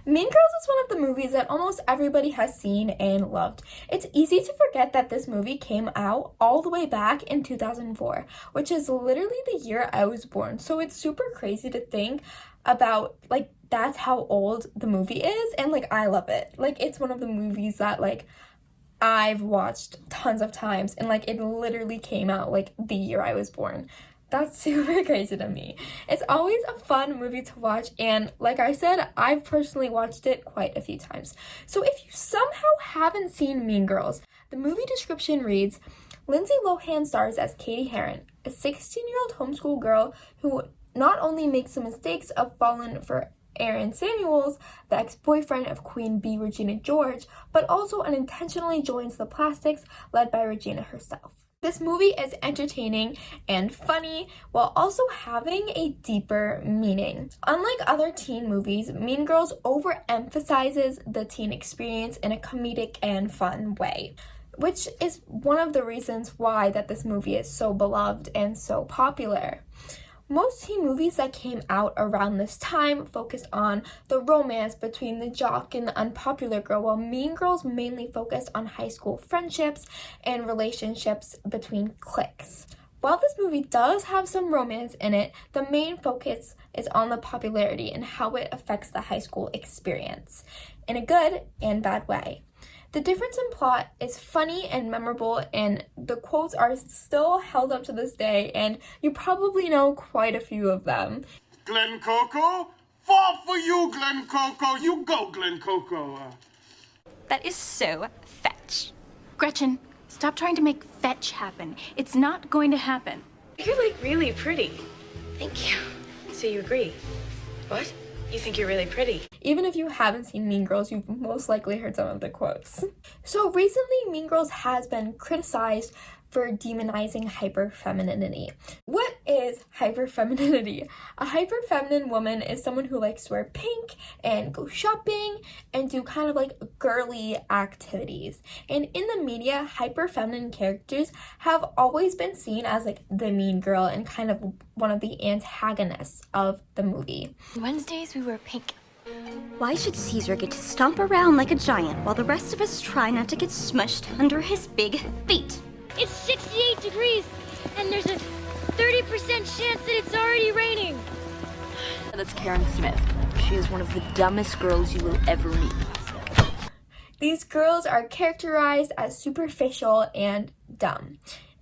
Mean Girls is one of the movies that almost everybody has seen and loved. It's easy to forget that this movie came out all the way back in 2004, which is literally the year I was born. So it's super crazy to think about, like, that's how old the movie is, and, like, I love it. Like, it's one of the movies that, like, I've watched tons of times, and, like, it literally came out, like, the year I was born. That's super crazy to me. It's always a fun movie to watch, and like I said, I've personally watched it quite a few times. So if you somehow haven't seen Mean Girls, the movie description reads, Lindsay Lohan stars as Katie Heron, a 16-year-old homeschool girl who not only makes the mistakes of falling for Aaron Samuels, the ex-boyfriend of Queen Bee Regina George, but also unintentionally joins the Plastics, led by Regina herself. This movie is entertaining and funny while also having a deeper meaning. Unlike other teen movies, Mean Girls overemphasizes the teen experience in a comedic and fun way, which is one of the reasons why that this movie is so beloved and so popular. Most teen movies that came out around this time focused on the romance between the jock and the unpopular girl, while Mean Girls mainly focused on high school friendships and relationships between cliques. While this movie does have some romance in it, the main focus is on the popularity and how it affects the high school experience, in a good and bad way. The difference in plot is funny and memorable, and the quotes are still held up to this day, and you probably know quite a few of them. Glen Coco? Fall for you, Glen Coco. You go, Glen Coco. That is so fetch. Gretchen, stop trying to make fetch happen. It's not going to happen. You're, like, really pretty. Thank you. So you agree? What? You think you're really pretty? Even if you haven't seen Mean Girls, you've most likely heard some of the quotes. So recently, Mean Girls has been criticized for demonizing hyperfemininity. What is hyperfemininity? A hyperfeminine woman is someone who likes to wear pink and go shopping and do kind of like girly activities. And in the media, hyperfeminine characters have always been seen as like the mean girl and kind of one of the antagonists of the movie. Wednesdays we wear pink. Why should Caesar get to stomp around like a giant while the rest of us try not to get smushed under his big feet? It's 68 degrees, and there's a 30% chance that it's already raining. That's Karen Smith. She is one of the dumbest girls you will ever meet. These girls are characterized as superficial and dumb.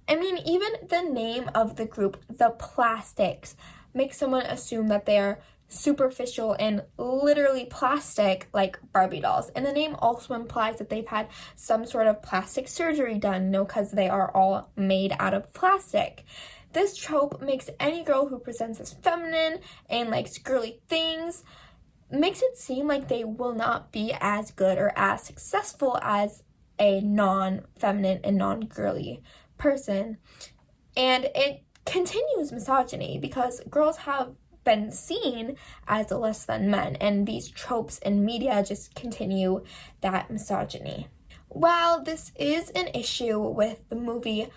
I mean, even the name of the group, the Plastics, makes someone assume that they are superficial and literally plastic, like Barbie dolls. And the name also implies that they've had some sort of plastic surgery done, because they are all made out of plastic. This trope makes any girl who presents as feminine and likes girly things, makes it seem like they will not be as good or as successful as a non-feminine and non-girly person. And it continues misogyny, because girls have been seen as less than men, and these tropes in media just continue that misogyny. While this is an issue with the movie,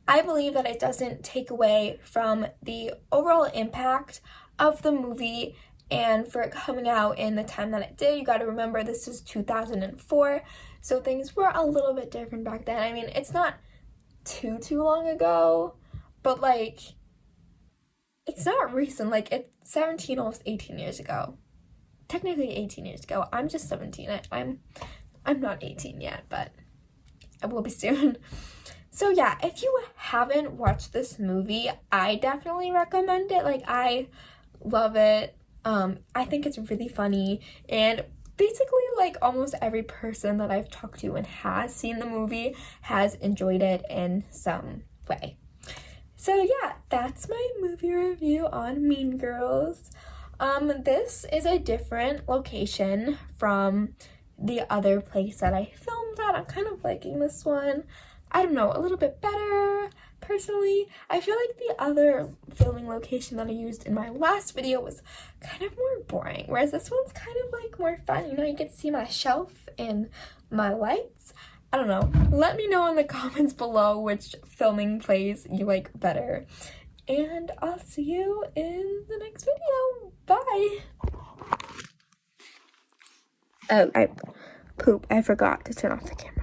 I believe that it doesn't take away from the overall impact of the movie, and for it coming out in the time that it did. You got to remember, this is 2004, so things were a little bit different back then. I mean, it's not too long ago, but like, it's not recent. Like, it's 17, almost 18 years ago. Technically 18 years ago. I'm just 17. I'm not 18 yet, but I will be soon. So yeah, if you haven't watched this movie, I definitely recommend it. Like, I love it. I think it's really funny, and basically, like, almost every person that I've talked to and has seen the movie has enjoyed it in some way. So yeah, that's my movie review on Mean Girls. This is a different location from the other place that I filmed at. I'm kind of liking this one. I don't know, a little bit better, personally. I feel like the other filming location that I used in my last video was kind of more boring, whereas this one's kind of like more fun. You know, you get to see my shelf and my lights. I don't know. Let me know in the comments below which filming place you like better. And I'll see you in the next video. Bye! I forgot to turn off the camera.